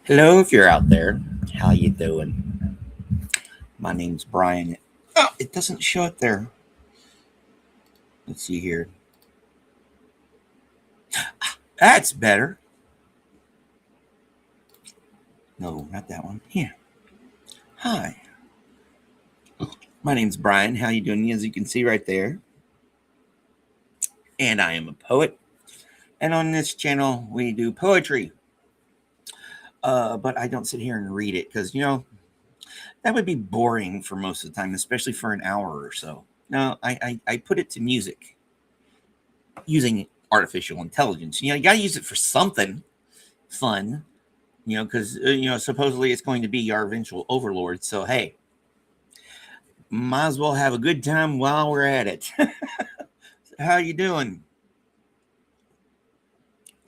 Hello, if you're out there. How you doing? My name's Brian. Oh, it doesn't show it there. Let's see here. That's better. No, not that one. Here. Hi. My name's Brian. How you doing? As you can see right there. And I am a poet. And on this channel, we do poetry. But I don't sit here and read it because, that would be boring for most of the time, especially for an hour or so. No, I put it to music using artificial intelligence. You got to use it for something fun, because, supposedly it's going to be our eventual overlord. So, hey, might as well have a good time while we're at it. How you doing?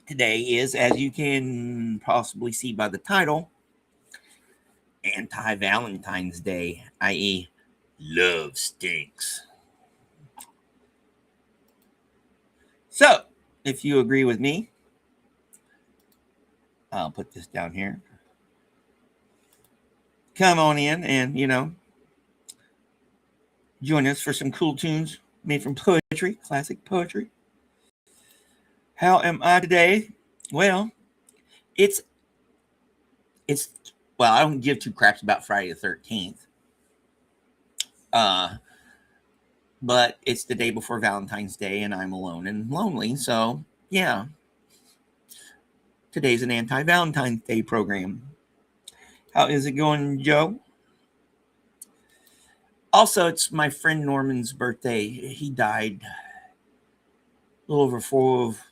Today is, as you can possibly see by the title, Anti-Valentine's Day, i.e. love stinks. So, if you agree with me, I'll put this down here. Come on in and, join us for some cool tunes made from poetry, classic poetry. How am I today? Well, well, I don't give two craps about Friday the 13th. But it's the day before Valentine's Day and I'm alone and lonely. So, yeah. Today's an anti-Valentine's Day program. How is it going, Joe? Also, it's my friend Norman's birthday. He died a little over 5,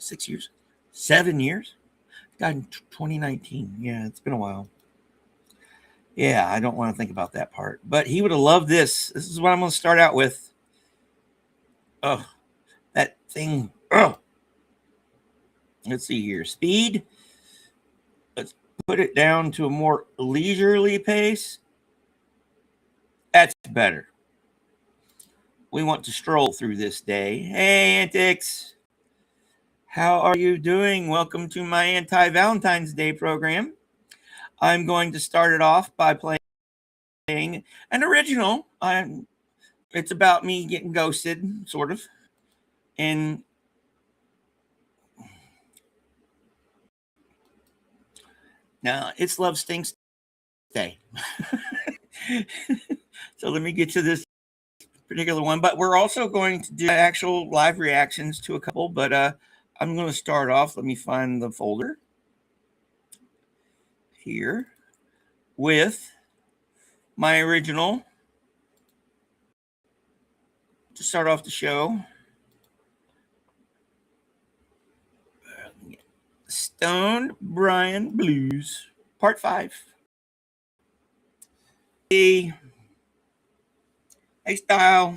6 years, 7 years. Died in 2019. Yeah, it's been a while. Yeah, I don't want to think about that part. But he would have loved this. This is what I'm going to start out with. Oh, that thing. Oh. Let's see here. Speed. Let's put it down to a more leisurely pace. That's better. We want to stroll through this day. Hey, Antics. How are you doing? Welcome to my anti-Valentine's Day program. I'm going to start it off by playing an original. It's about me getting ghosted, sort of. And now it's Love Stinks Day. So let me get to this particular one. But we're also going to do actual live reactions to a couple. But I'm going to start off. Let me find the folder here with my original to start off the show. Stone Brian Blues, Part 5. Hey, style.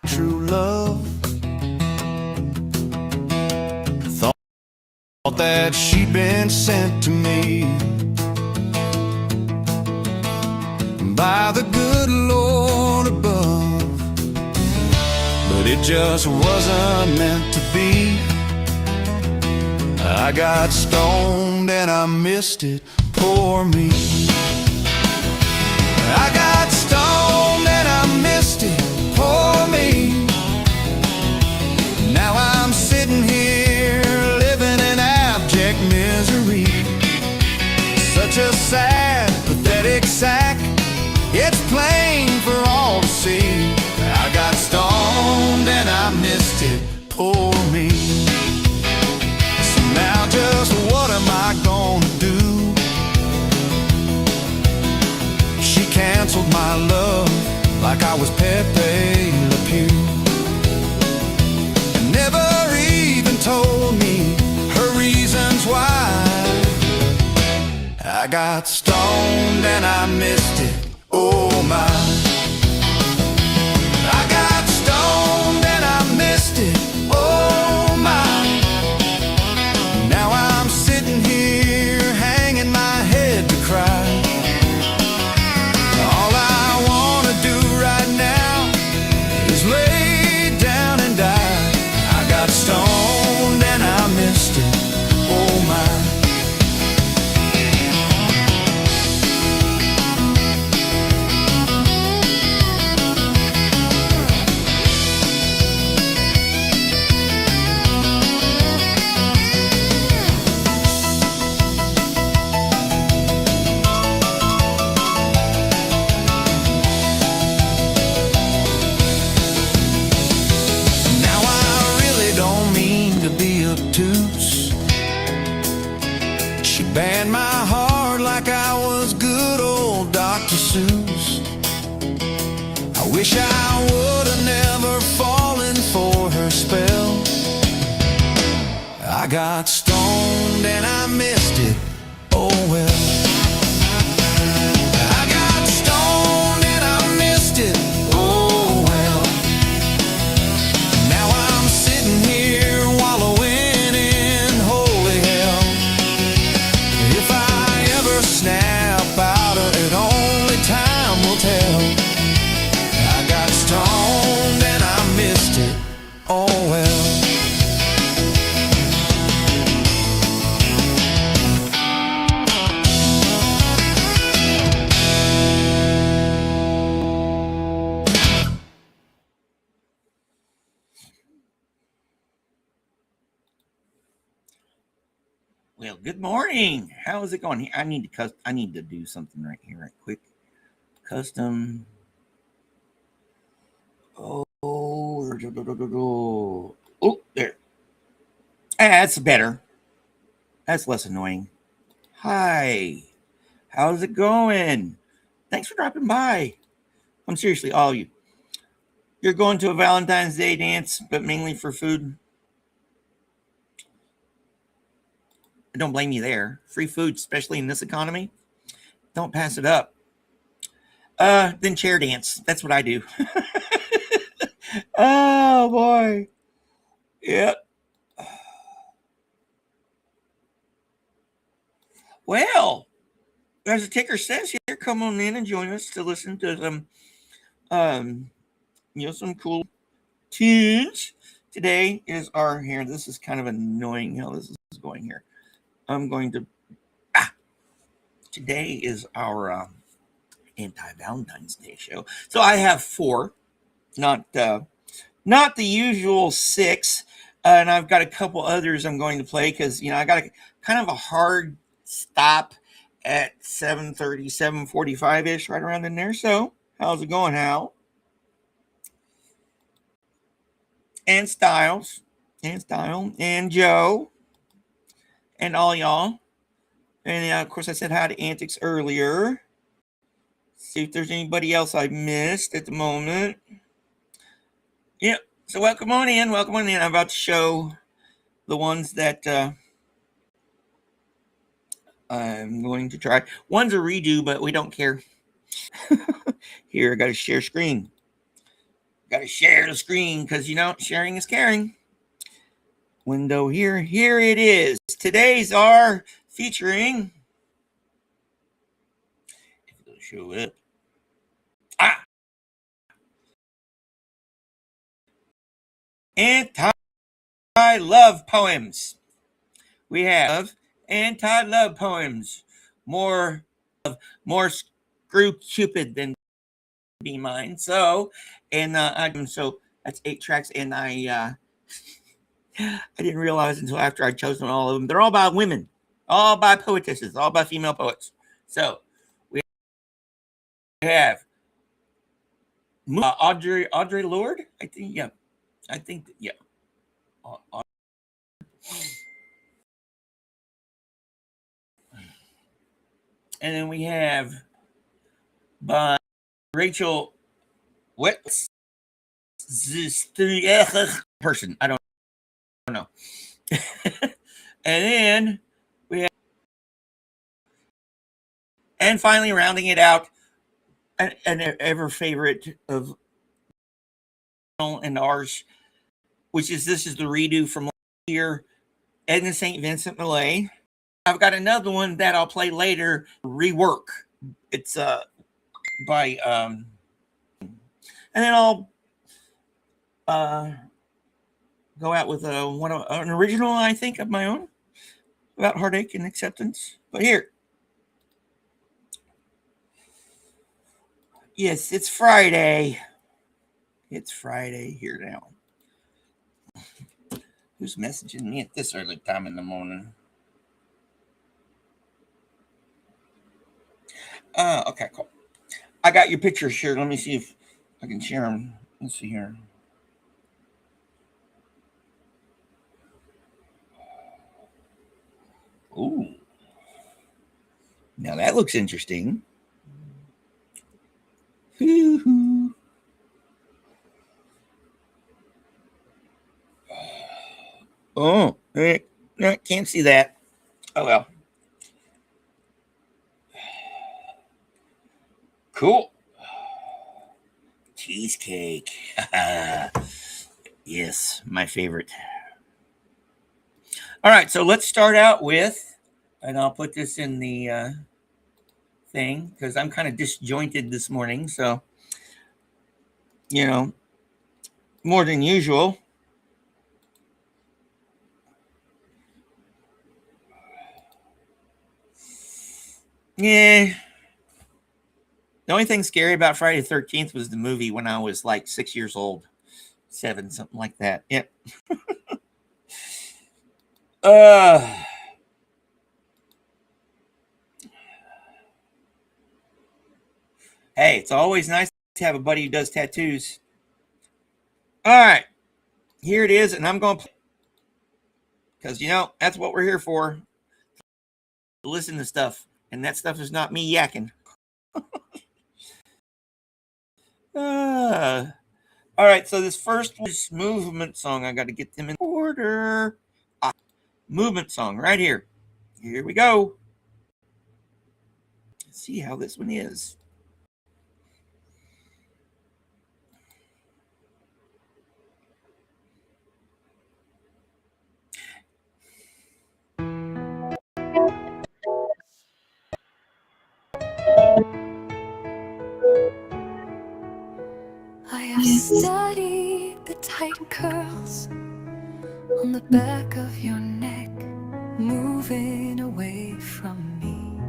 True love. Thought that she'd been sent to me by the good Lord above, but it just wasn't meant to be. I got stoned and I missed it, poor me. I got stoned and I missed it, poor me. Now I'm sitting here living in abject misery. Such a sad, pathetic sack, it's plain for all to see. I got stoned and I missed it, poor me. So now just what am I gonna do? She canceled my love like I was Pepe Le Pew, and never even told me her reasons why. I got stoned and I missed it, oh my. I got stoned and I missed it, oh my. Now I'm sitting here hanging my head to cry. All I wanna do right now is lay down and die. banned my heart like I was good old Dr. Seuss. I wish I would've never fallen for her spell. I got stoned and I missed it, oh well. I got stoned and I missed it, oh well. Now I'm sitting here wallowing in holy hell. If I ever snap out of it, only time will tell. I got stoned and I missed it, oh well. Well, good morning. How is it going? I need to do something right here, right quick. Custom. Oh, there. That's better. That's less annoying. Hi. How's it going? Thanks for dropping by. I'm seriously, all of you. You're going to a Valentine's Day dance, but mainly for food. I don't blame you there. Free food, especially in this economy. Don't pass it up. Then chair dance. That's what I do. Oh boy. Yep. Well, as the ticker says here, come on in and join us to listen to some some cool tunes. Today is our here. This is kind of annoying how this is going here. I'm going to today is our anti-Valentine's Day show. So I have 4, not the usual 6, and I've got a couple others I'm going to play because I got a kind of a hard stop at 7:30, 7:45 ish, right around in there. So how's it going, Hal? And Styles, and Joe, and all y'all. And of course, I said hi to Antics earlier. See if there's anybody else I missed at the moment. Yep. So welcome on in. I'm about to show the ones that I'm going to try. One's a redo, but we don't care. Here, I got to share screen. Got to share the screen because, sharing is caring. Window here. Here it is. Today's are featuring. If it'll show it. Anti-love poems. We have anti-love poems. More screw Cupid than be mine. So, and so that's 8 tracks, and I didn't realize until after I'd chosen all of them. They're all by women, all by poetesses, all by female poets. So we have Audre Lorde. I think, yeah. And then we have by Rachel. What's this person? I don't know. And then we have, and finally rounding it out, an ever favorite of and ours, which is this is the redo from last year, Edna St. Vincent Millay. I've got another one that I'll play later, rework. It's by and then I'll go out with an original, I think, of my own about heartache and acceptance. But here, yes, it's Friday. It's Friday here now. Who's messaging me at this early time in the morning? Okay, cool. I got your pictures here. Let me see if I can share them. Let's see here. Ooh. Now that looks interesting. Hoo-hoo. Oh, no, can't see that. Oh well. Cool. Cheesecake. Yes, my favorite. All right, so let's start out with, and I'll put this in the thing because I'm kind of disjointed this morning. So, more than usual. Yeah. The only thing scary about Friday the 13th was the movie when I was like 6 years old, 7, something like that. Yep. Hey, it's always nice to have a buddy who does tattoos. All right, here it is, and I'm going to, because that's what we're here for. To listen to stuff, and that stuff is not me yakking. All right, so this first was movement song. I got to get them in order. Movement song right here. Here we go. Let's see how this one is. I have studied the tight curls on the back of your neck, moving away from me,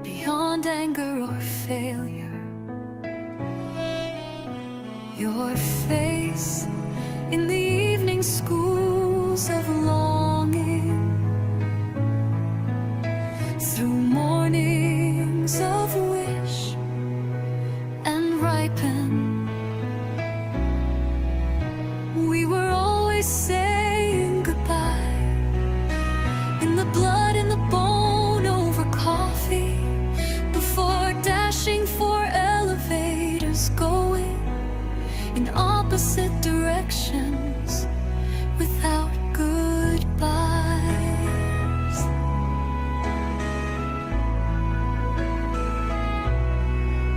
beyond anger or failure. Your face in the evening schools of longing, through mornings of wish and ripen. We were always saying goodbye, in the blood, in the bone, over coffee, before dashing for elevators, going in opposite directions without goodbyes.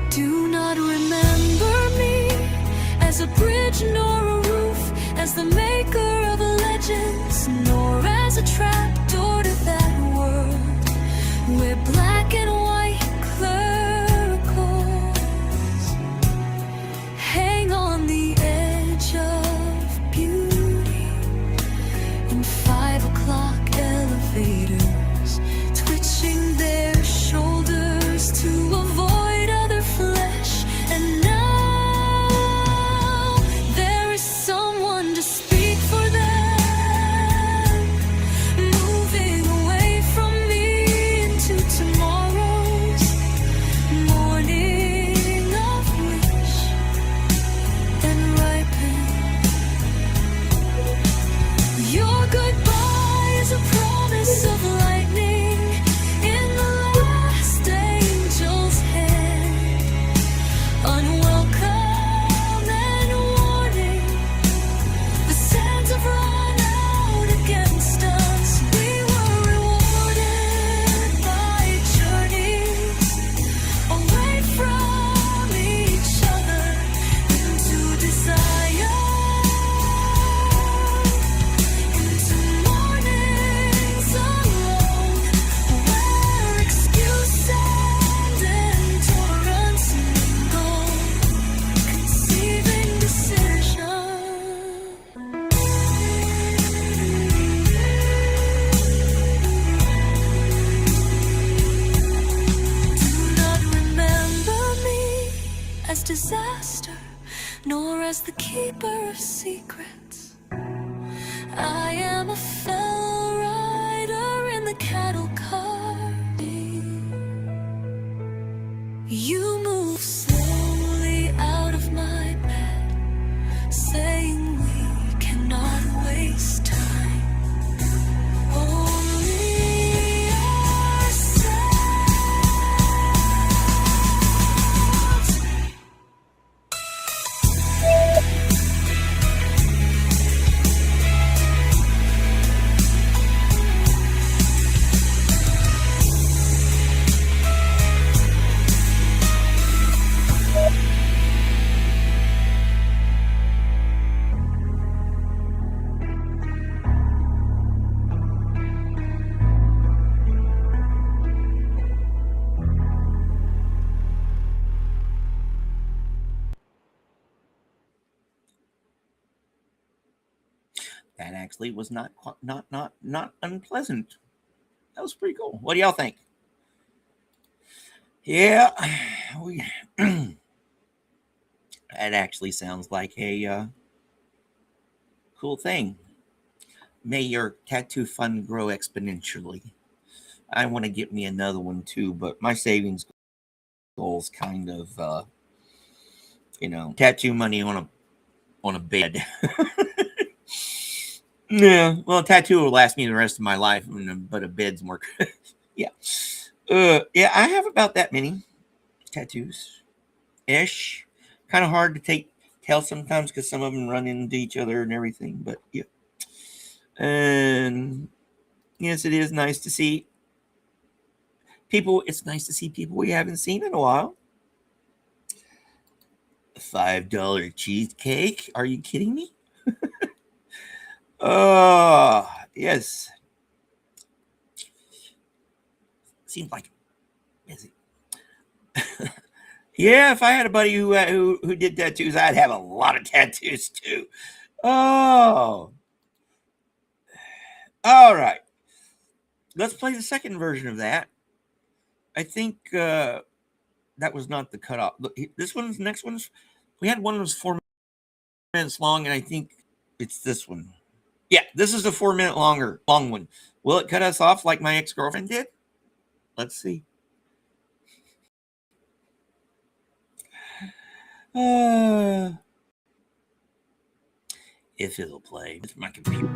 Do not remember me as a bridge nor a roof, as the maker of legends, nor as a trapdoor to that world where black and white clericals hang on the edge of beauty, in 5 o'clock elevators, twitching their shoulders to avoid other flesh. And now there is someone to speak for them, moving away from me into tomorrow's morning of wish and ripen. Your goodbye is a promise of lightning in the last angel's hand, unwelcome and warning. The sands have run out against us. We were rewarded by journeys away from each other into desire, into mornings alone, where excuse and endurance mingle, conceiving decision. Do not remember me as disaster, nor as the keeper of secrets. I am a fellow rider in the cattle cart. You move slowly out of my bed, saying we cannot waste time. Only That actually was not unpleasant. That was pretty cool. What do y'all think? Yeah, that actually sounds like a cool thing. May your tattoo fund grow exponentially. I want to get me another one too, but my savings goals kind of, tattoo money on a bed. Yeah, well, a tattoo will last me the rest of my life, but a bed's more. Yeah, yeah, I have about that many tattoos, ish. Kind of hard to tell sometimes because some of them run into each other and everything. But yeah, and yes, it is nice to see people. It's nice to see people we haven't seen in a while. $5 cheesecake? Are you kidding me? Oh, yes. Seems like busy. Yeah, if I had a buddy who did tattoos, I'd have a lot of tattoos too. Oh. All right. Let's play the second version of that. I think that was not the cutoff. Look, next one's, we had one that was 4 minutes long, and I think it's this one. Yeah, this is the 4 minute long one. Will it cut us off like my ex-girlfriend did? Let's see. If it'll play. It's my computer.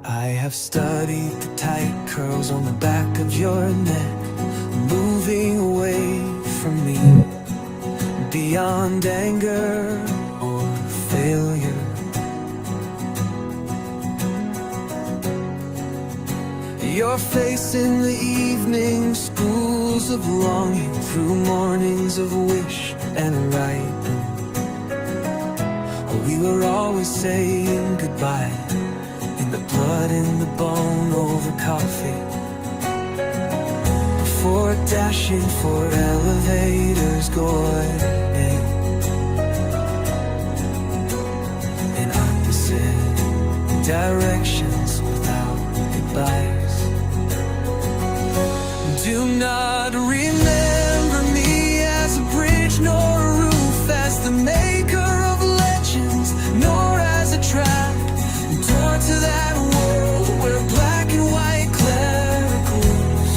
I have studied the tight curls on the back of your neck, moving away from me, beyond anger or failure. Your face in the evening, schools of longing, through mornings of wish and right. We were always saying goodbye, in the blood, in the bone, over coffee, before dashing for elevators, going in opposite directions without goodbyes. Do not remember me as a bridge nor a roof, as the maker of legends, nor as a trap door to that world where black and white clericals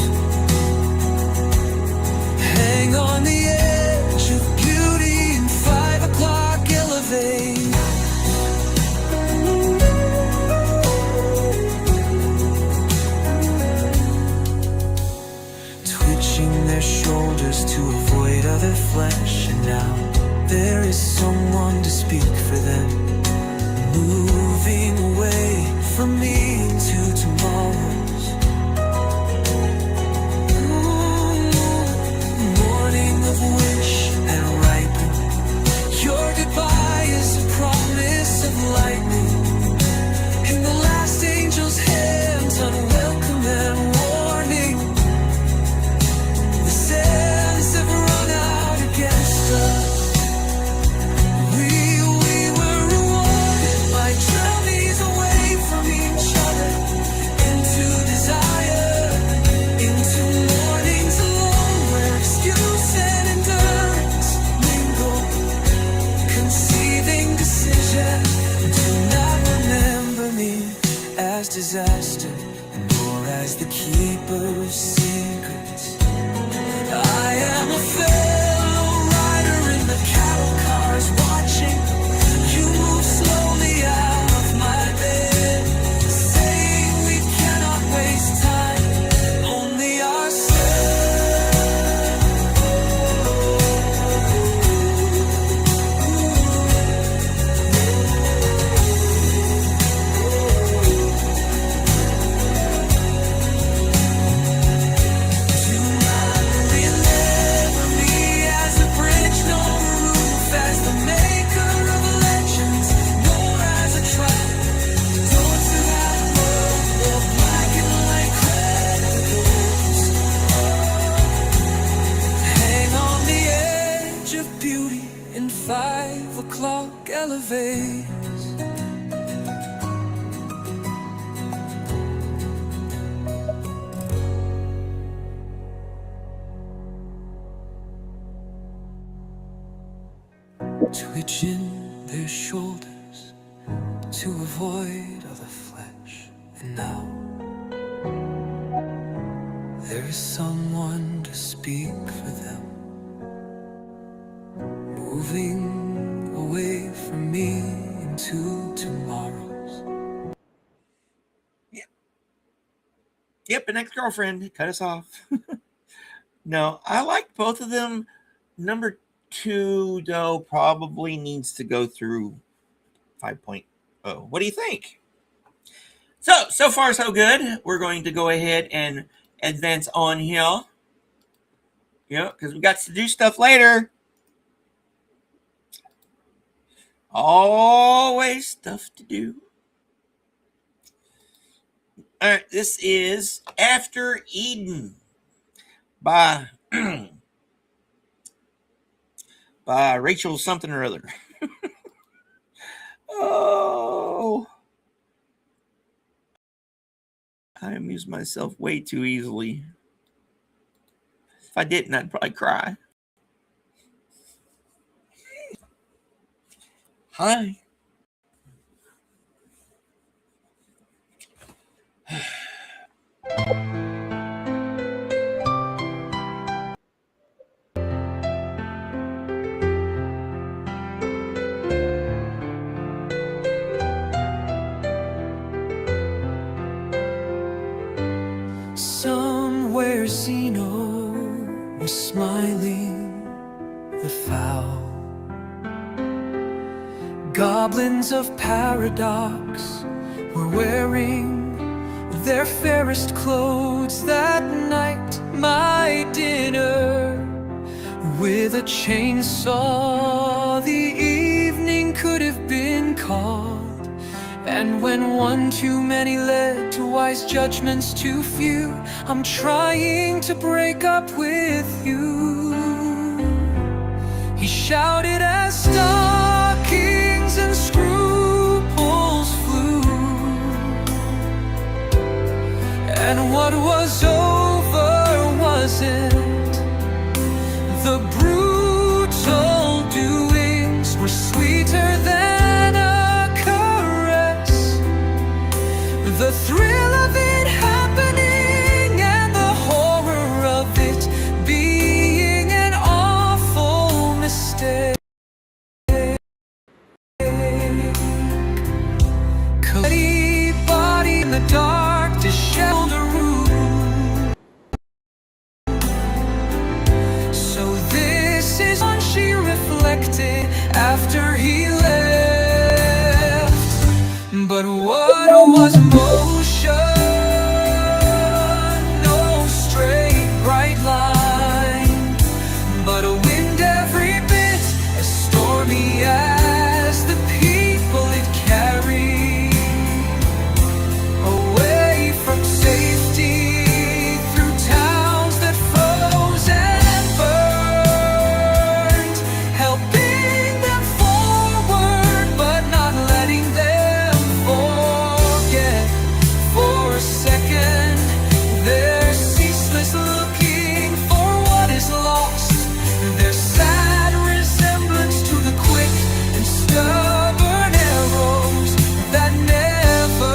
hang on the edge of beauty and 5 o'clock elevate. Twitching their shoulders to avoid other flesh, and now there is someone to speak for them, moving away from me into tomorrows. Morning of wish and ripen, your goodbye is a promise of lightning in the last angel's hands, unwelcome and warning. The sands have run out against us. Journeys away from each other, into desire, into mornings alone where excuse and endurance mingle, conceiving decision. Do not remember me as disaster, nor as the keeper of secrets. I am a fellow rider in the cattle cars, watching you move slowly out of my bed, saying we cannot waste time, only ourselves. in 5 o'clock elevators. Twitching their shoulders to avoid all the flesh. And now there is someone to speak for them, moving away from me into tomorrows. Yep, an ex-girlfriend cut us off. No, I liked both of them. Number 2, though, probably needs to go through 5.0. What do you think? So far, so good. We're going to go ahead and advance on here. Yeah, because we got to do stuff later. Always stuff to do. All right, this is After Eden by by Rachel something or other. Oh, I amuse myself way too easily. If I didn't, I'd probably cry. Hi. Somewhere Zeno was smiling the foul. Goblins of paradox were wearing their fairest clothes that night. My dinner with a chainsaw, the evening could have been called. And when one too many led to wise judgments too few, I'm trying to break up with you. He shouted as stockings and scruples flew, and what was over wasn't the brutal doings were sweeter than a caress. The thrill of it happening and the horror of it being an awful mistake. Bloody body in the dark, disheveled room. So this is what she reflected after he left. But what was motion? No straight bright line, but a wind every bit as stormy as the people it carried. Away from safety, through towns that froze and burned, helping them forward but not letting them forget for a second. They're ceaseless looking for what is lost, their sad resemblance to the quick and stubborn arrows that never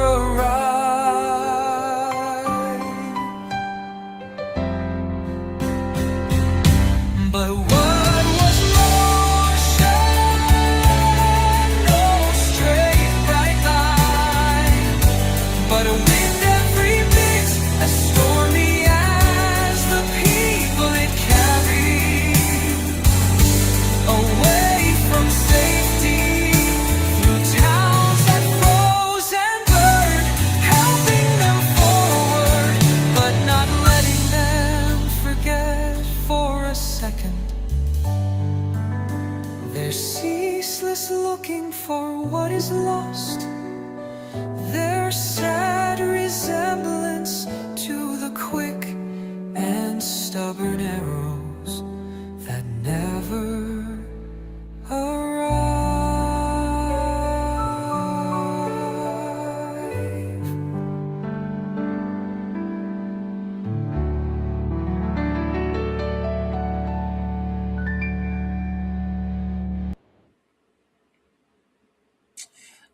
arrive. But what was motion? No straight bright line, but a wind every bit as stormy as the people it carried. Away from safety, through towns that froze and burned, helping them forward, but not letting them forget for a second. They're ceaseless looking for what is lost, their sad resemblance to the quick and stubborn arrows that never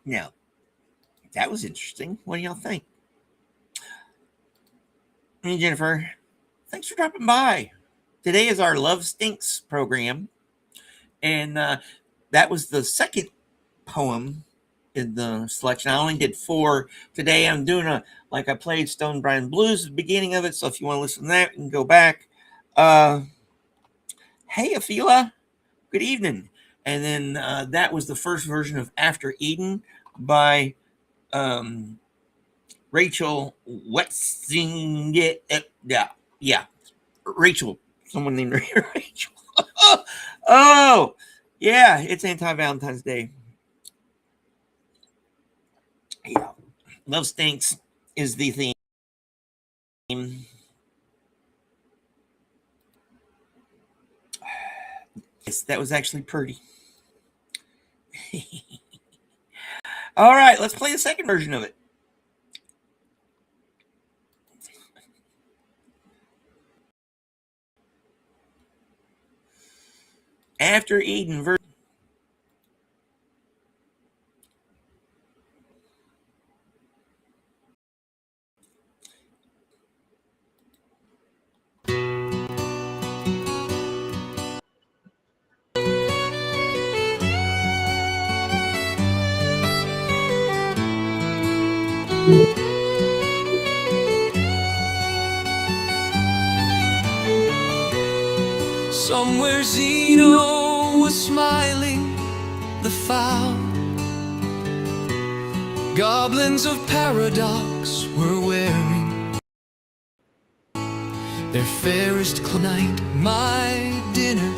Now, that was interesting. What do y'all think? Hey, Jennifer, thanks for dropping by. Today is our Love Stinks program, and that was the second poem in the selection. I only did 4 today. I'm doing I played Stone Brian Blues at the beginning of it, so if you want to listen to that, you can go back. Hey, Afila, good evening. And then that was the first version of After Eden by Rachel Wetzing. Yeah, Rachel. Someone named Rachel. Oh, yeah, it's anti-Valentine's Day. Yeah, Love Stinks is the theme. Yes, that was actually pretty. All right, let's play the second version of it. After Eden version. Somewhere Zeno was smiling the foul. Goblins of paradox were wearing their fairest night, my dinner.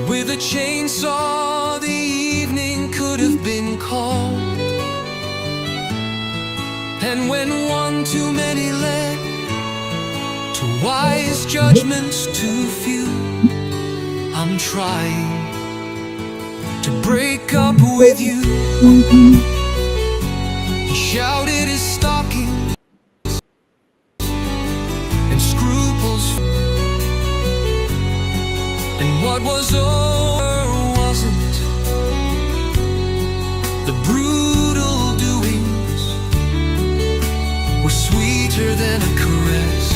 With a chainsaw the evening could have been called. And when one too many led to wise judgments too few, I'm trying to break up with you. He shouted his stockings and scruples, and what was over wasn't the brutal doings, were sweeter than a caress.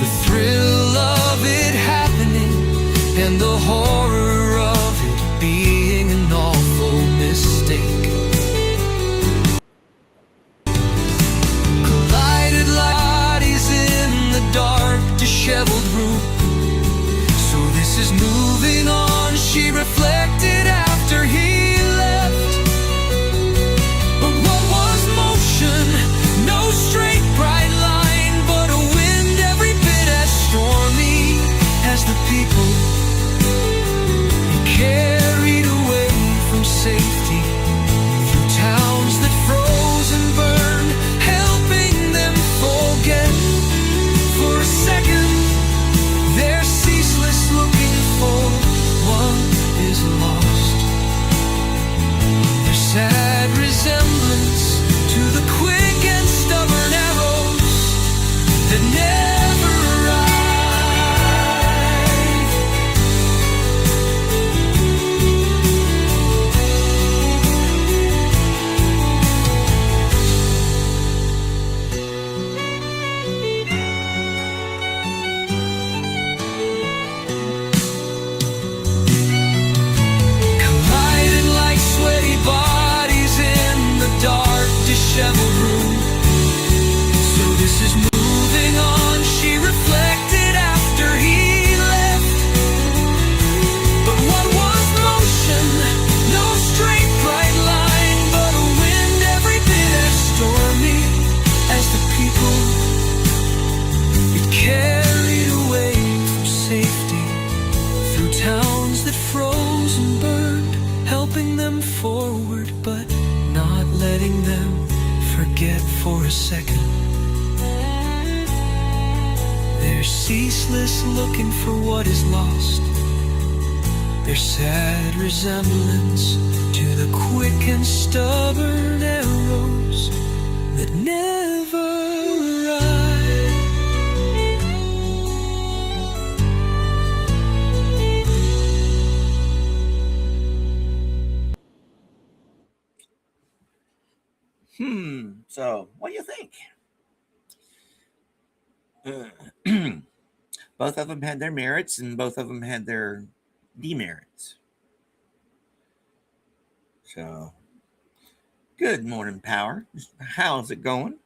The thrill of it happening and the horror of it being an awful mistake collided like bodies in the dark, disheveled room. So this is moving on, she reflected after he left. But what was motion? No straight bright line, but a wind every bit as stormy as the people carried away from safety through towns that froze and burned, helping them forget for a second their ceaseless looking for what is lost. Their sad resemblance to the quick and stubborn arrows that never arrive. Collided like sweaty bodies in the dark, disheveled room. So this is moving on, she reflected after he left. But what was motion? No straight bright line, but a wind every bit as stormy as the people it carried away from safety through towns that froze and burned, helping them forward but not letting them forget for a second their ceaseless looking for what is lost. Their sad resemblance to the quick and stubborn arrows that never arrive. So, what do you think? Both of them had their merits, and both of them had their demerits. So, good morning, Power. How's it going?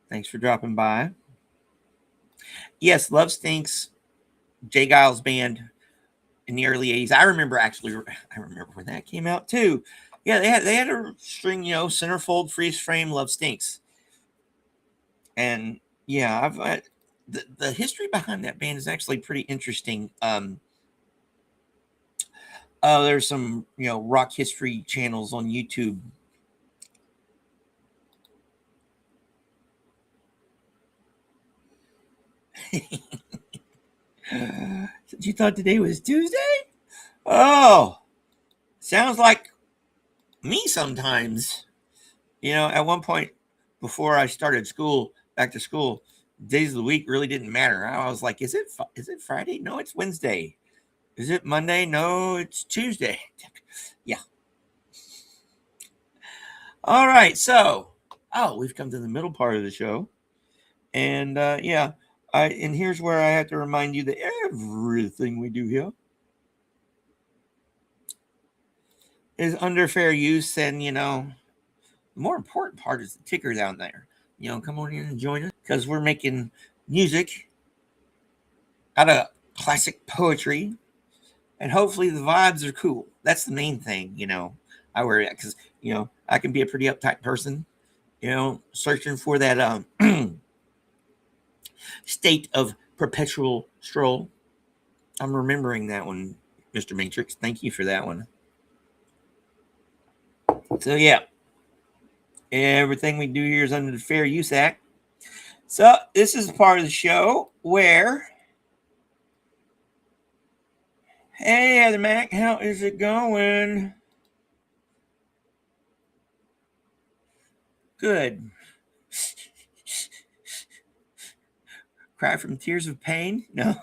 Thanks for dropping by. Yes, Love Stinks, Jay Giles band in the early 80s. I remember when that came out too. Yeah, they had a string, centerfold, freeze frame, Love Stinks. And yeah, the history behind that band is actually pretty interesting. There's some, rock history channels on YouTube. You thought today was Tuesday? Oh, sounds like me sometimes. At one point before I started back to school, days of the week really didn't matter. I was like, is it Friday? No, it's Wednesday. Is it Monday? No, it's Tuesday. Yeah. All right. So, we've come to the middle part of the show. And and here's where I have to remind you that everything we do here is under fair use. And, the more important part is the ticker down there. Come on in and join us, because we're making music out of classic poetry. And hopefully the vibes are cool. That's the main thing, I worry about, because, I can be a pretty uptight person, searching for that state of perpetual stroll. I'm remembering that one, Mr. Matrix. Thank you for that one. So, yeah. Everything we do here is under the Fair Use Act. So, this is part of the show where... Hey, Heather Mac, how is it going? Good. Cry from tears of pain? No.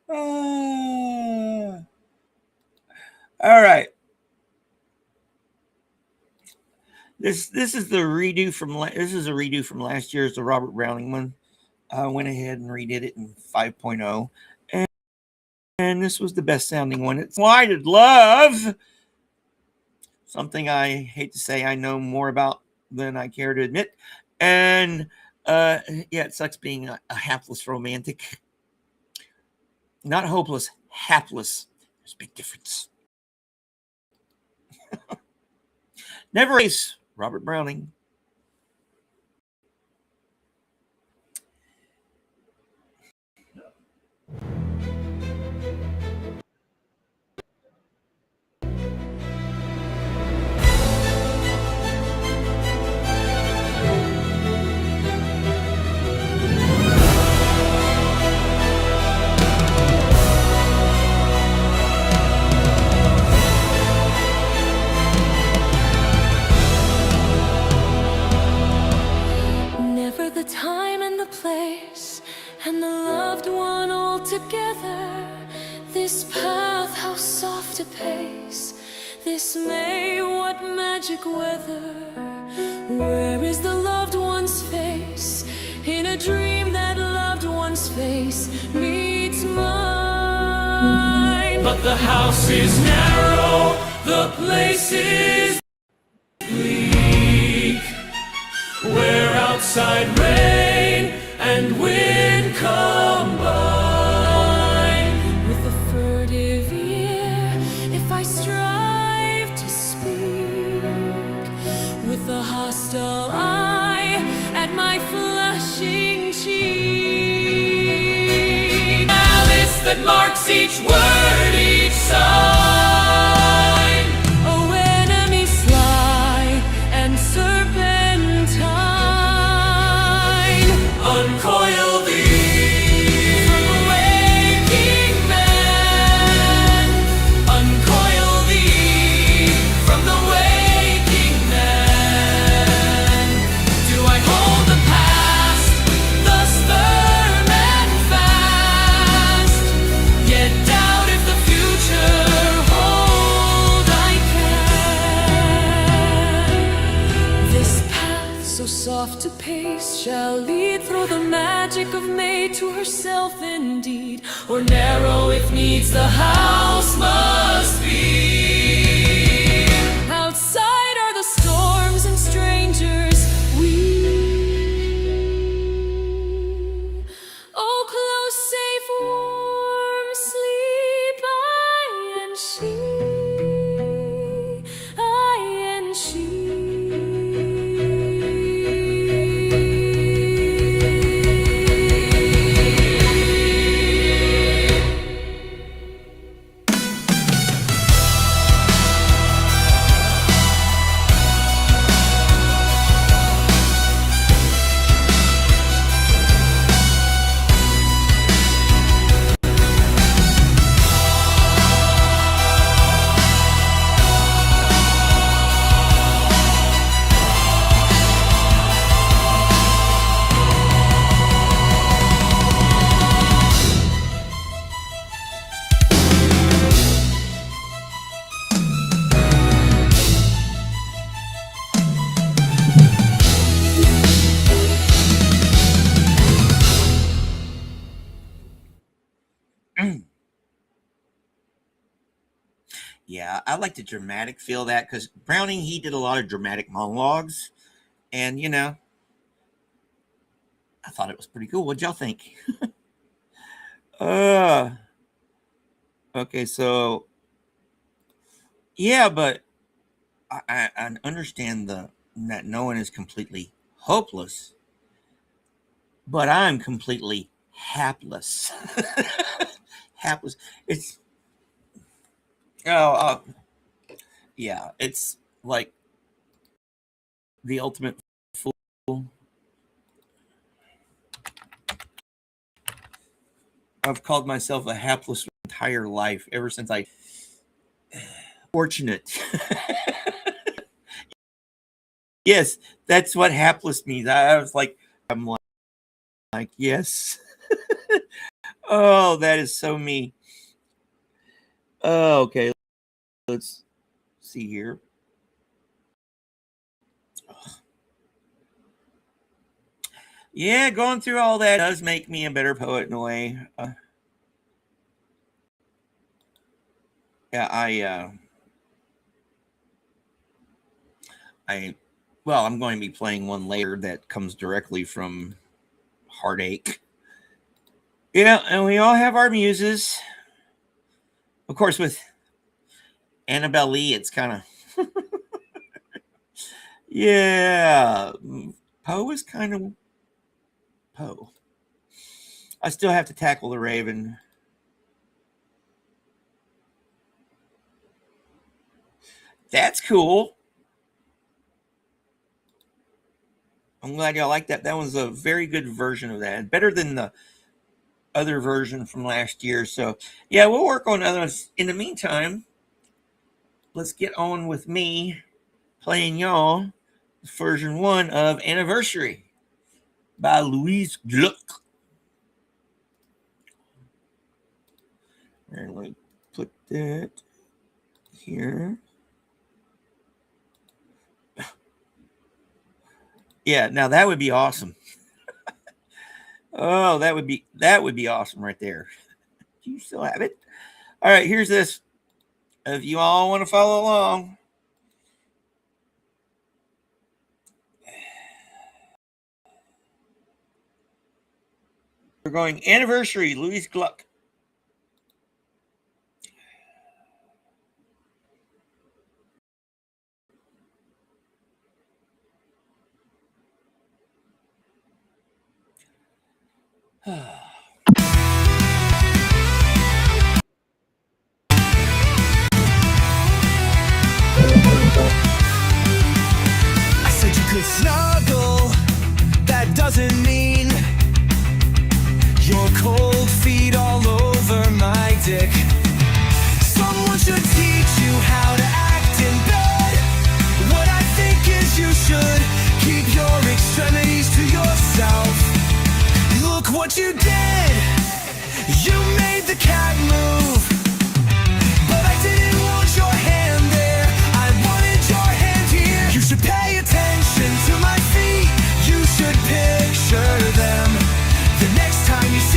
All right. This is the redo from last year's, the Robert Browning one. I went ahead and redid it in 5.0. And this was the best sounding one. It's Lighted Love. Something I hate to say I know more about than I care to admit. And it sucks being a hapless romantic. Not hopeless, hapless. There's a big difference. Never Ace, Robert Browning. The time and the place and the loved one all together. This path, how soft a pace. This May, what magic weather. Where is the loved one's face? In a dream that loved one's face meets mine. But the house is narrow, the place is bleak, where outside rain and wind combine. With a furtive ear, if I strive to speak, with a hostile eye at my flushing cheek, malice that marks each word, each sign. Oh, enemy sly and serpentine, uncoil thee from the waking man. Uncoil thee from the waking man. Do I hold the past thus firm and fast, yet doubt if the future to herself indeed, or narrow if needs the house must be. Outside are the storms and strangers we. Oh, close, safe, warm sleep, I and she, I and she. Yeah, I like the dramatic feel of that because Browning, he did a lot of dramatic monologues. And, I thought it was pretty cool. What'd y'all think? uh, okay, so, yeah, but I understand that no one is completely hopeless, but I'm completely hapless. Hapless. It's, oh, yeah, it's like the ultimate fool. I've called myself a hapless entire life ever since I fortunate. Yes, that's what hapless means. I was like, I'm like yes. Oh, that is so me. Oh, okay. Let's see here. Yeah, going through all that does make me a better poet in a way. Yeah, well, I'm going to be playing one later that comes directly from Heartache. Yeah, and we all have our muses. Of course, with Annabelle Lee, it's kind of yeah. Poe is kind of Poe. I still have to tackle the Raven. That's cool. I'm glad y'all like that. That was a very good version of that. Better than the other version from last year. So, yeah, we'll work on others. In the meantime, let's get on with me playing y'all version 1 of Anniversary by Louise Gluck. And let me put that here. Yeah, now that would be awesome. Oh, that would be awesome right there. Do you still have it? All right, here's this. If you all want to follow along. We're going Anniversary, Louise Gluck. I said you could snuggle, that doesn't mean your cold feet all over my dick. Someone should teach you how to act in bed. What I think is you should keep your extremities to yourself. Look what you did. You made the cat move, but I didn't want your hand there. I wanted your hand here. You should pay attention to my feet. You should picture them the next time you see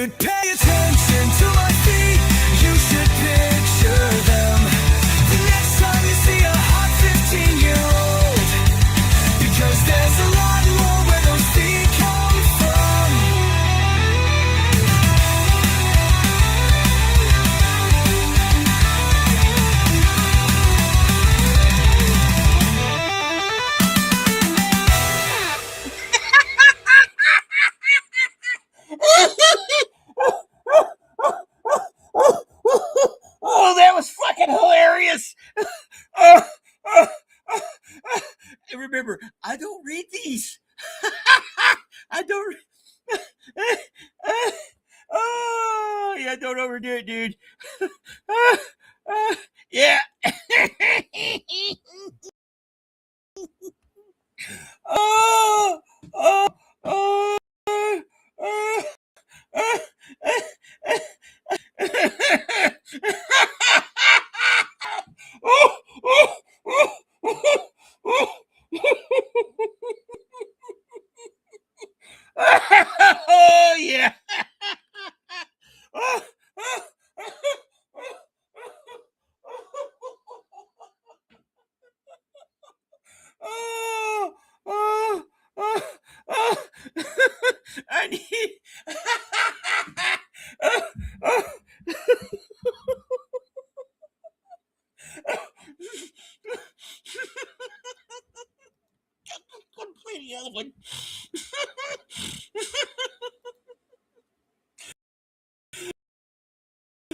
should pay attention to my feet. You should picture them the next time you see a hot 15-year-old, because there's a lot more where those feet come from. Oh, that was fucking hilarious. Oh, oh, oh, oh. And remember, I don't read these. I don't. Oh, yeah, don't overdo it, dude. Yeah. Oh, oh, oh, oh, oh yeah. Oh, oh, oh, oh. I need. Play the other one.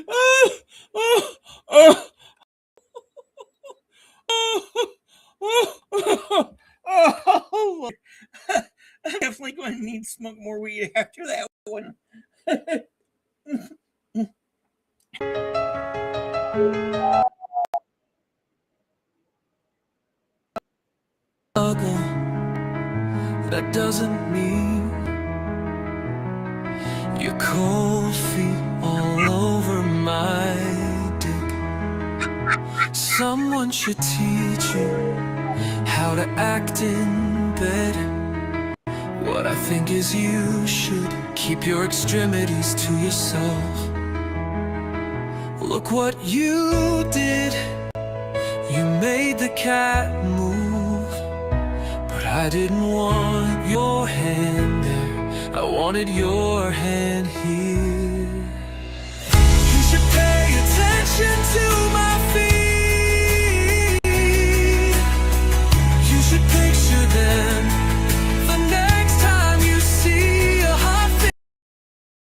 Oh, oh, oh. Oh, I'm definitely going to need to smoke more weed after that one. That doesn't mean your cold feet all over my dick. Someone should teach you how to act in bed. What I think is you should keep your extremities to yourself. Look what you did. You made the cat move, but I didn't want your hand there. I wanted your hand here. You should pay attention to my feet. You should picture them the next time you see a hot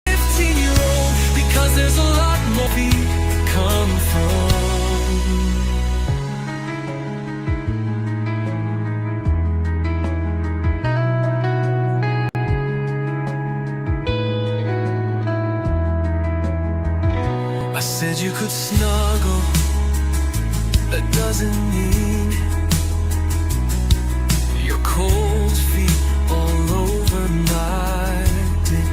15-year-old, because there's a lot more feet come from. I said you could snuggle. That doesn't mean your cold feet all over my dick.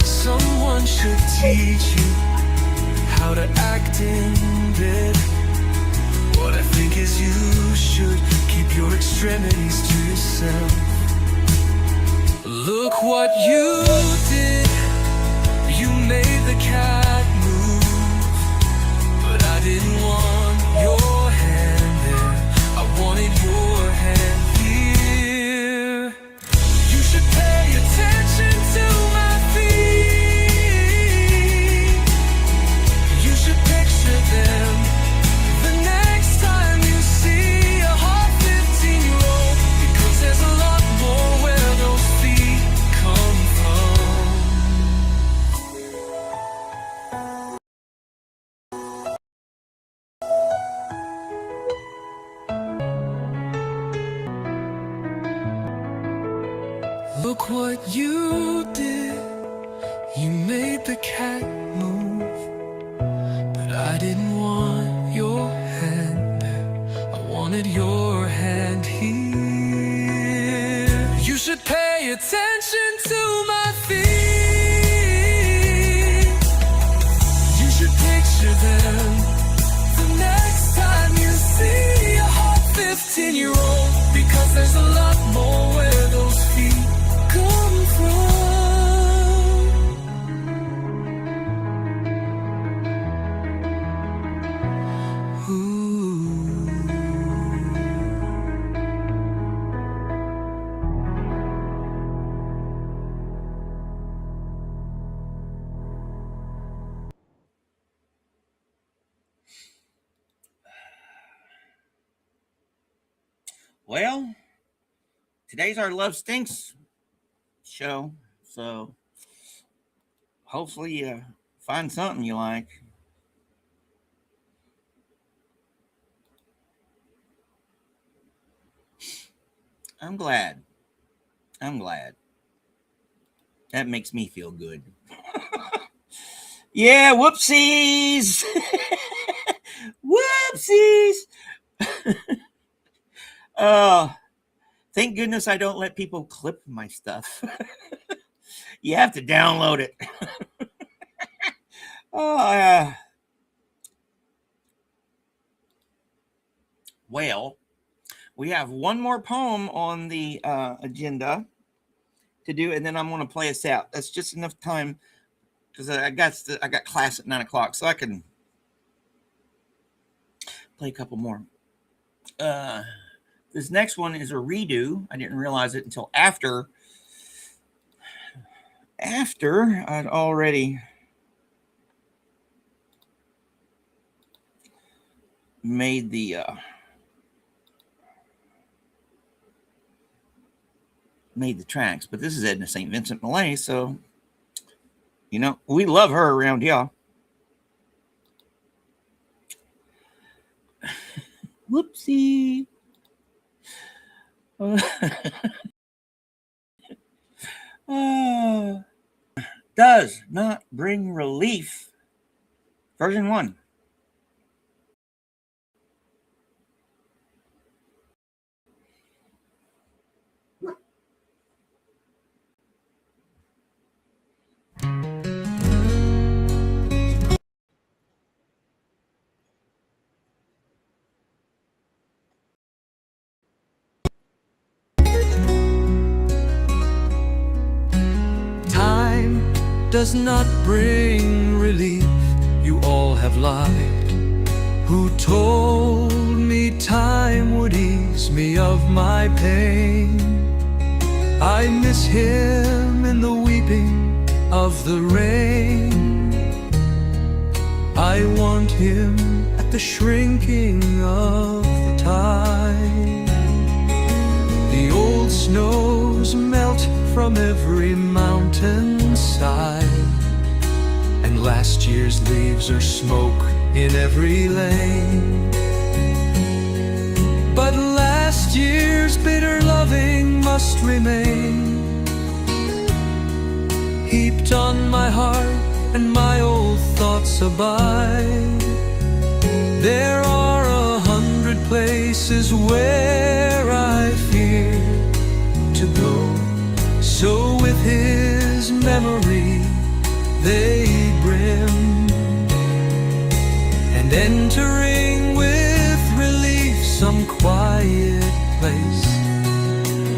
Someone should teach you how to act in bed. What I think is you should keep your extremities to yourself. Look what you did. You made the cat move, but I didn't want your hand there. I wanted your hand here. You should pay attention to my feet. You should picture them the next time you see a hot 15-year-old, because there's a lot more where those feet come from. Look what you did. You made the cat move, but I didn't want your hand there. I wanted your hand here. You should pay attention to my feet. You should picture them the next time you see a hot 15-year-old, because there's a lot more where those feet come from. Well, today's our Love Stinks show, so hopefully you find something you like. I'm glad. That makes me feel good. Yeah, whoopsies. Whoopsies. Thank goodness I don't let people clip my stuff. You have to download it. Well, we have one more poem on the agenda to do, and then I'm going to play us out. That's just enough time because I got class at 9:00, so I can play a couple more. This next one is a redo. I didn't realize it until after I'd already made the tracks, but this is Edna St. Vincent Millay, so you know we love her around here. Whoopsie. Does not bring relief. Version 1. Does not bring relief, you all have lied. Who told me time would ease me of my pain? I miss him in the weeping of the rain. I want him at the shrinking of the tide. The old snows melt from every mountainside, and last year's leaves are smoke in every lane. But last year's bitter loving must remain, heaped on my heart, and my old thoughts abide. There are 100 places where I fear to go, so with his memory they brim, and entering with relief some quiet place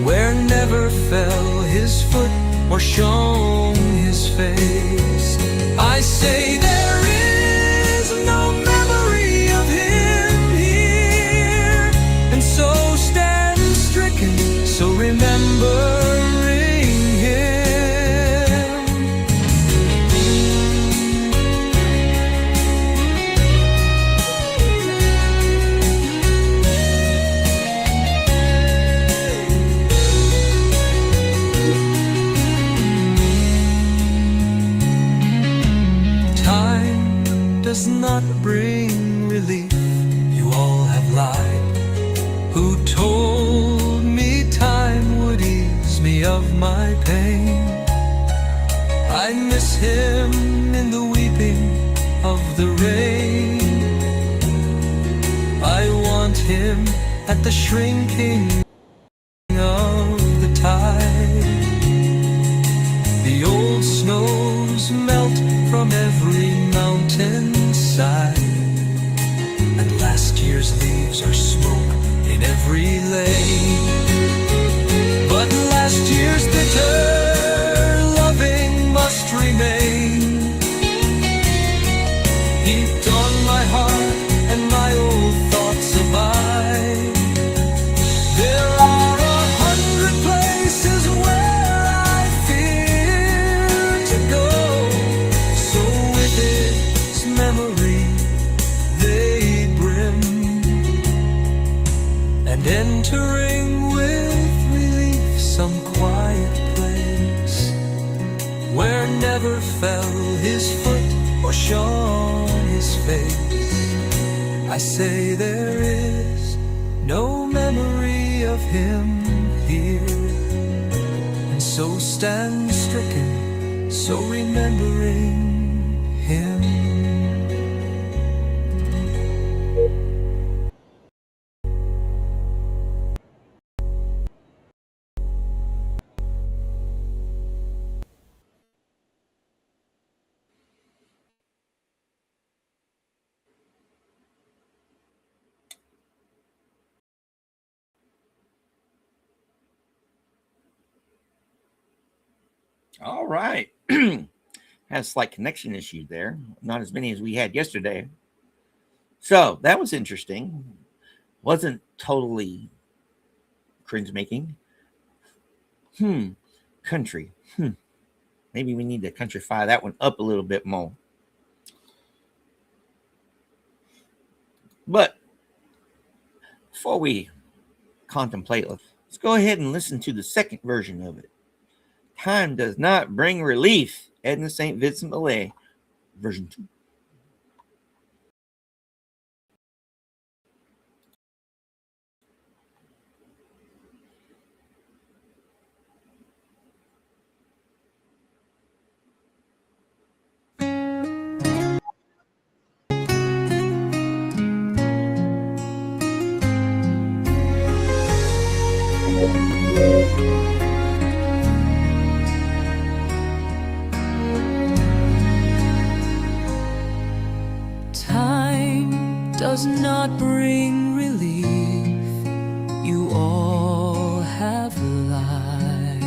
where never fell his foot or shone his face. I say there is no memory of him here, and so stand stricken, so remembering him. Time does not bring relief, you all have lied. Who told me time would ease me of my pain? I miss him in the weeping of the rain. I want him at the shrinking of the tide. The old snows melt from every mountainside, and last year's leaves are smoke in every lane. But last year's bitter loving must remain, heaped on my heart, and my old thoughts abide. There are 100 places where I fear to go, so with its memory they brim, and entering fell his foot or shone his face. I say there is no memory of him here, and so stand stricken, so remembering him. All right. Had a slight connection issue there. Not as many as we had yesterday. So that was interesting. Wasn't totally cringe making. Country. Maybe we need to countrify that one up a little bit more. But before we contemplate, let's go ahead and listen to the second version of it. Time Does Not Bring Relief, Edna St. Vincent Millay, version 2. Time does not bring relief, you all have lied.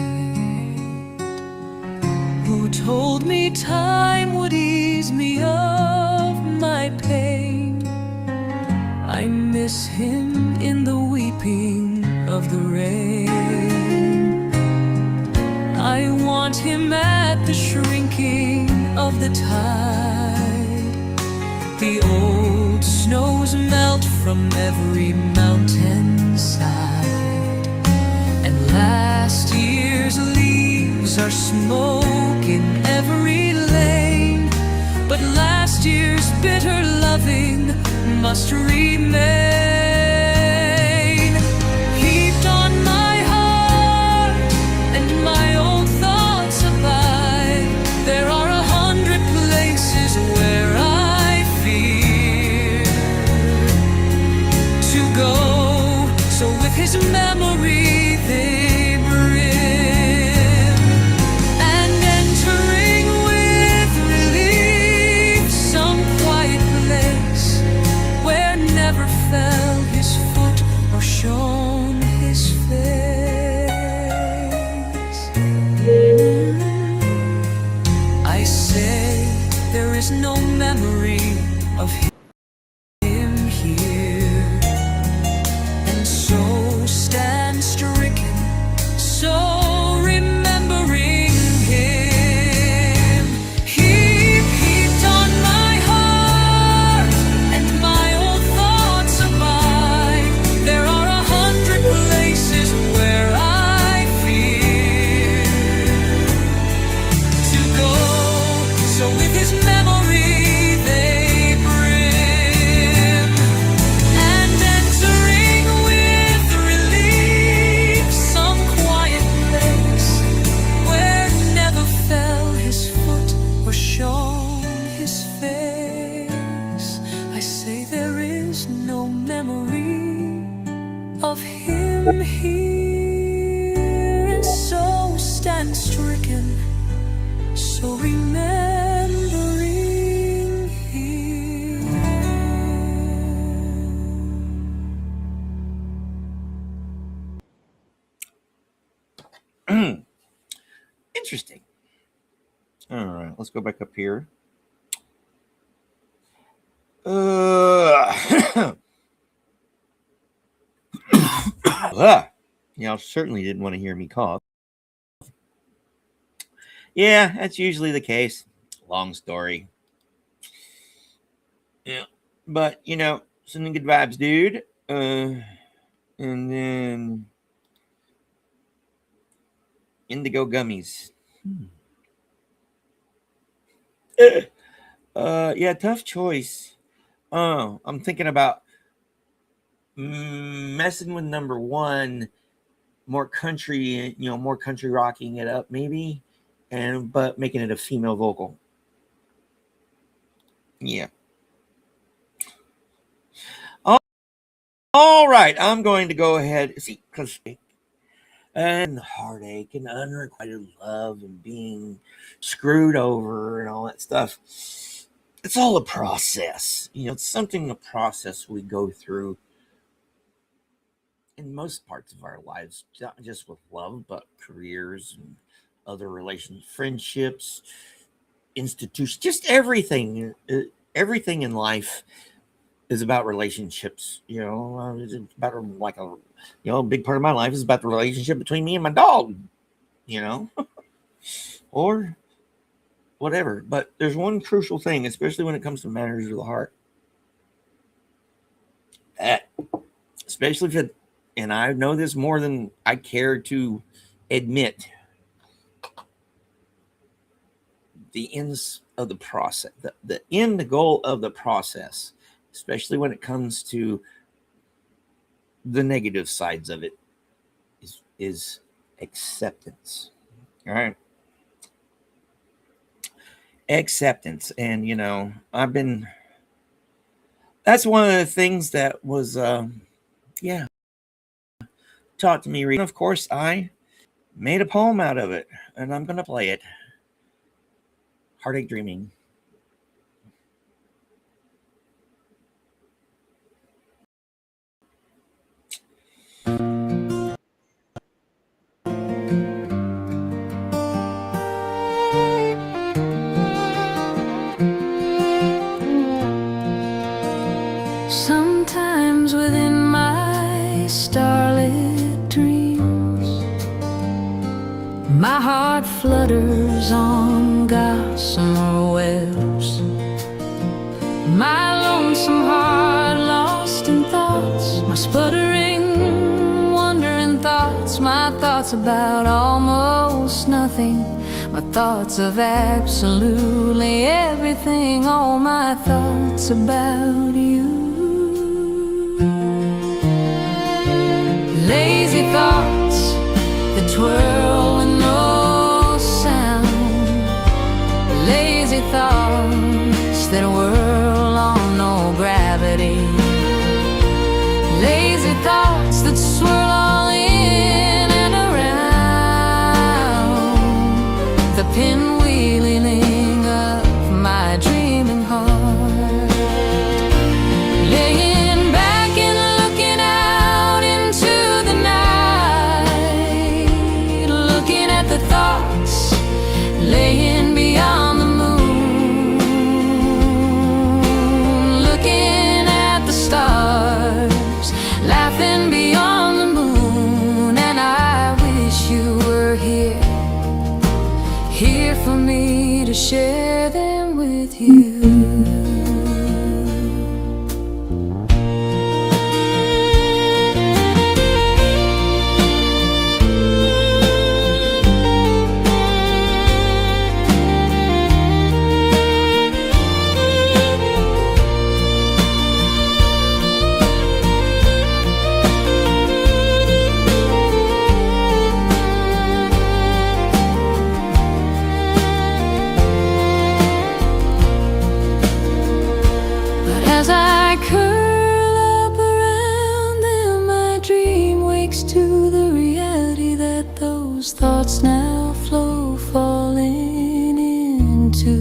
Who told me time would ease me of my pain? I miss him in the weeping of the rain. I want him at the shrinking of the tide. The old snows melt from every mountainside, and last year's leaves are smoke in every lane. But last year's bitter loving must remain. Heaped on my heart and my old thoughts abide, there are 100 places where I fear to go. So with his memory they brim, and entering with relief some quiet place where never fell his foot or shone his face. I say there is no memory of him here, and so stand stricken, so remembering him. Heaped on my heart and my old thoughts abide, there are 100 places where I fear to go. So with his memory they brim, and entering with relief some quiet place where never fell his foot or shone his face. I say there is no memory of him here, and so stand stricken, so remembering him. Interesting. All right, let's go back up here. Y'all certainly didn't want to hear me cough. Yeah, that's usually the case. Long story. Yeah, but sending good vibes, dude. And then indigo gummies. Yeah, tough choice. I'm thinking about messing with number one, more country, more country rocking it up, maybe, but making it a female vocal. Yeah. All right, I'm going to go ahead. See, because and heartache and unrequited love and being screwed over and all that stuff. It's all a process. It's something, a process we go through in most parts of our lives, not just with love, but careers and other relations, friendships, institutions, just everything. Everything in life is about relationships. It's about like a big part of my life is about the relationship between me and my dog. You know, or whatever. But there's one crucial thing, especially when it comes to matters of the heart. That, especially if it, and I know this more than I care to admit, the ends of the process, the end goal of the process, especially when it comes to the negative sides of it, is acceptance. All right. Acceptance. And, that's one of the things that was, yeah, taught to me. And of course, I made a poem out of it, and I'm going to play it. Heartache Dreaming. Sometimes within my starlit dreams, my heart flutters on gossamer webs. My lonesome heart lost in thoughts, my sputtering, wandering thoughts, my thoughts about almost nothing, my thoughts of absolutely everything, all my thoughts about you. Lazy thoughts that twirl with no sound, lazy thoughts that whirl on no gravity, lazy thoughts that swirl all in and around the pinwheeling of my dreaming heart. Laying back and looking out into the night, looking at the thoughts laying beyond the moon, looking at the stars, laughing beyond the moon. And I wish you were here, here for me to share them with you. As I curl up around them, my dream wakes to the reality that those thoughts now flow, falling into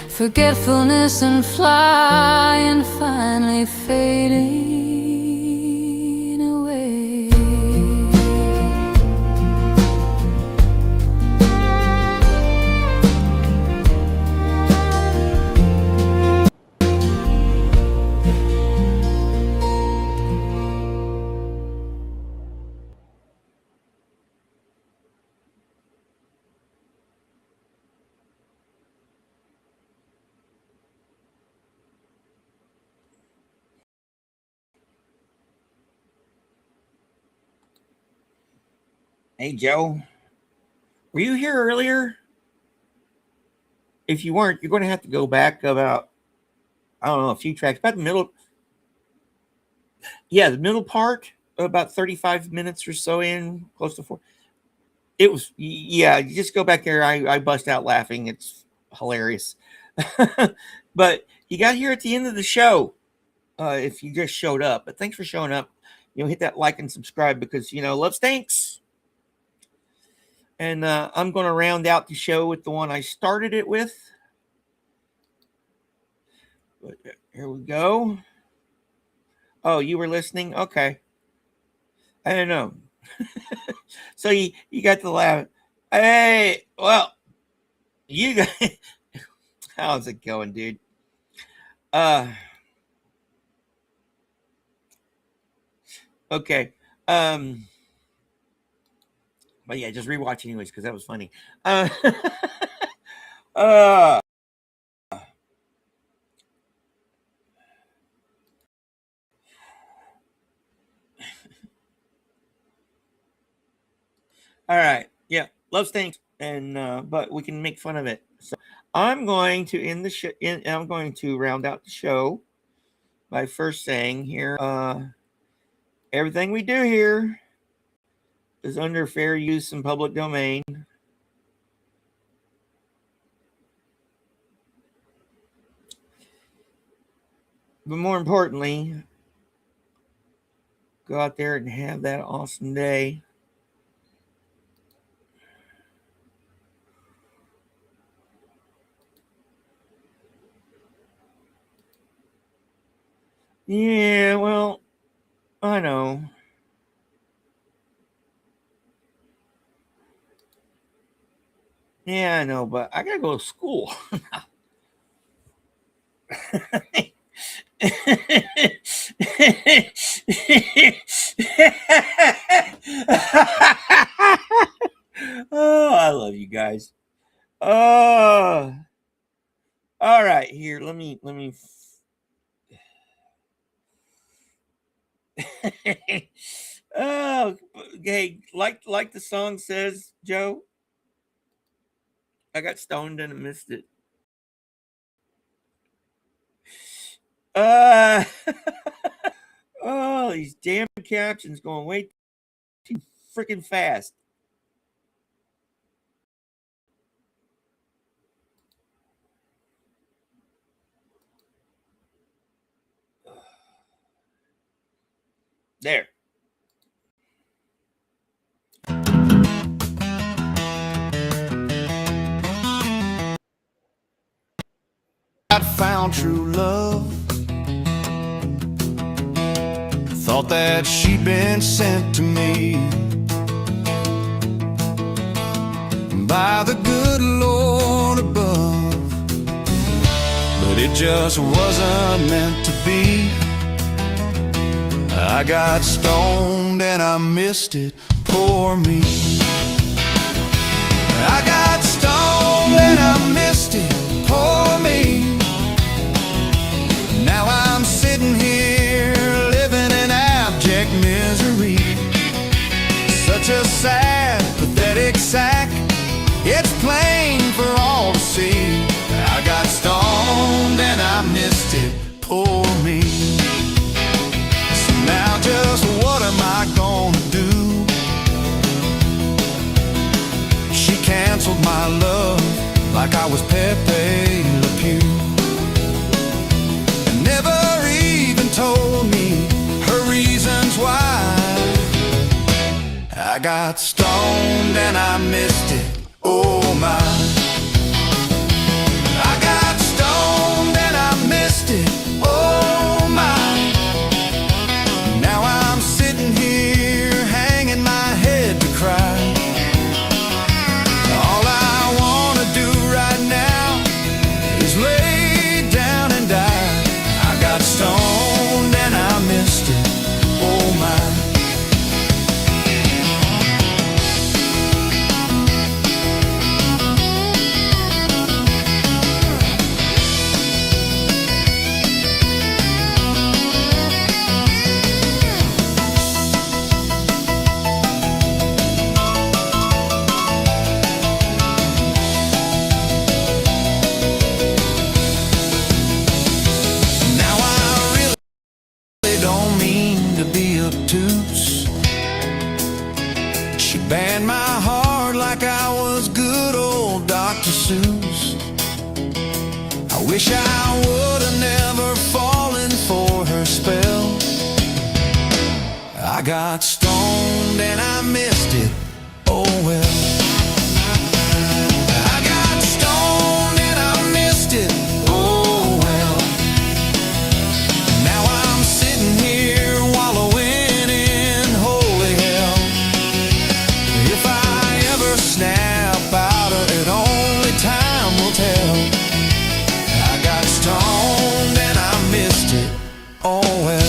forgetfulness and fly, and finally fading away. Hey, Joe, were you here earlier? if you weren't, you're going to have to go back about, I don't know, a few tracks, about the middle. Yeah, the middle part, about 35 minutes or so in, close to 4. It was, yeah, you just go back there. I bust out laughing. It's hilarious. But you got here at the end of the show if you just showed up. But thanks for showing up. Hit that like and subscribe because, love stinks. And I'm going to round out the show with the one I started it with. But here we go. Oh, you were listening? Okay. I don't know. So you got to laugh. Hey, well, you got... How's it going, dude? Okay. But yeah, just rewatch anyways because that was funny. All right. Yeah, love stinks, and but we can make fun of it. So I'm going to end the show. I'm going to round out the show by first saying here, everything we do here is under fair use and public domain. But more importantly, go out there and have that awesome day. Yeah, well, I know. Yeah, I know, but I gotta go to school. Oh, I love you guys. Oh, all right. Here, let me. Oh, hey, like the song says, Joe. I got stoned and I missed it. Oh, these damn captions going way too freaking fast. There. I found true love. Thought that she'd been sent to me by the good Lord above, but it just wasn't meant to be. I got stoned and I missed it, poor me. I got stoned and I missed it, poor me. Now I'm sitting here living in abject misery. Such a sad, pathetic sack. It's plain for all to see. I got stoned and I missed it, poor me. So now just what am I gonna do? She canceled my love like I was Pepe Le Pew, and never even told me her reasons why. I got stoned and I missed it, oh my. I got stoned and I missed it, oh my. Now I'm sitting here hanging my head to cry. All I wanna do right now is lay down and die. I got stoned and I missed it, oh my. banned my heart like I was good old Dr. Seuss. I wish I would've never fallen for her spell. I got stoned and I missed it, oh well. I got stoned and I missed it, oh well. Now I'm sitting here wallowing in holy hell. If I ever snap out of it, only time will tell. I got stoned and I missed it, oh well.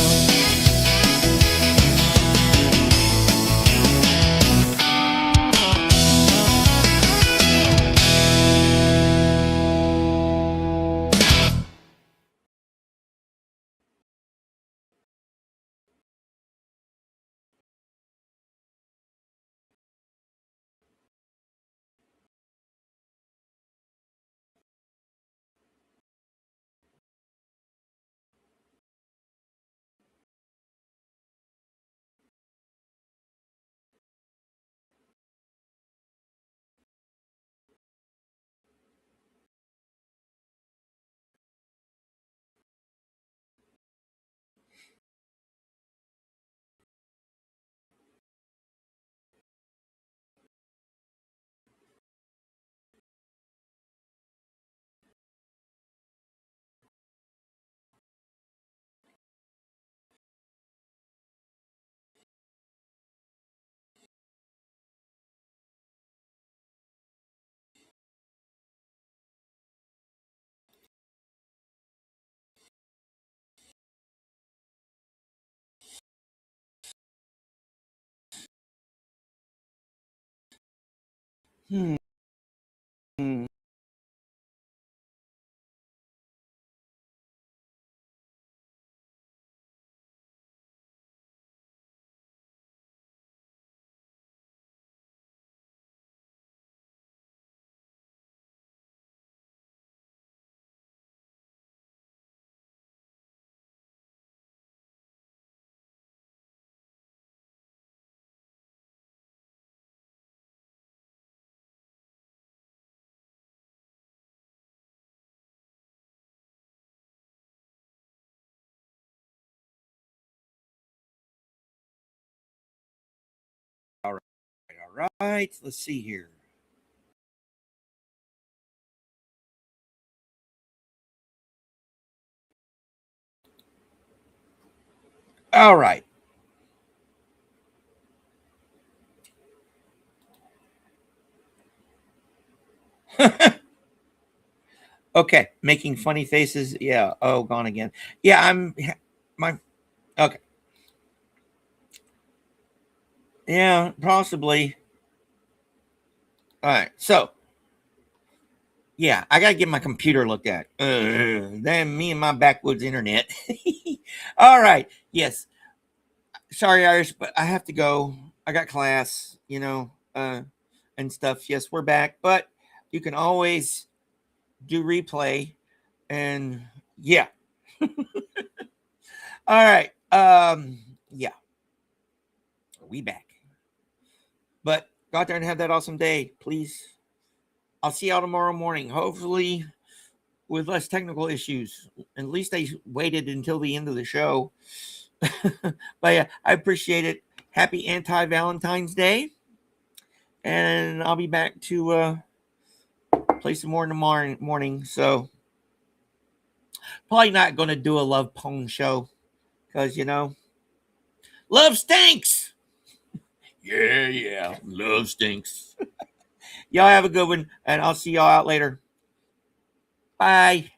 Hmm. All right. All right. Let's see here. All right. Okay. Making funny faces. Yeah. Oh, gone again. Yeah. My. Okay. Yeah. Possibly. All right. So, yeah, I got to get my computer looked at. Then me and my backwoods internet. All right. Yes. Sorry, Irish, but I have to go. I got class, and stuff. Yes, we're back, but you can always do replay. And yeah. All right. Yeah, we back. But go out there and have that awesome day, please. I'll see y'all tomorrow morning. Hopefully with less technical issues. At least they waited until the end of the show. But yeah, I appreciate it. Happy anti-Valentine's Day. And I'll be back to play some more in the morning. So probably not going to do a love poem show because, love stinks. Yeah. Love stinks. Y'all have a good one, and I'll see y'all out later. Bye.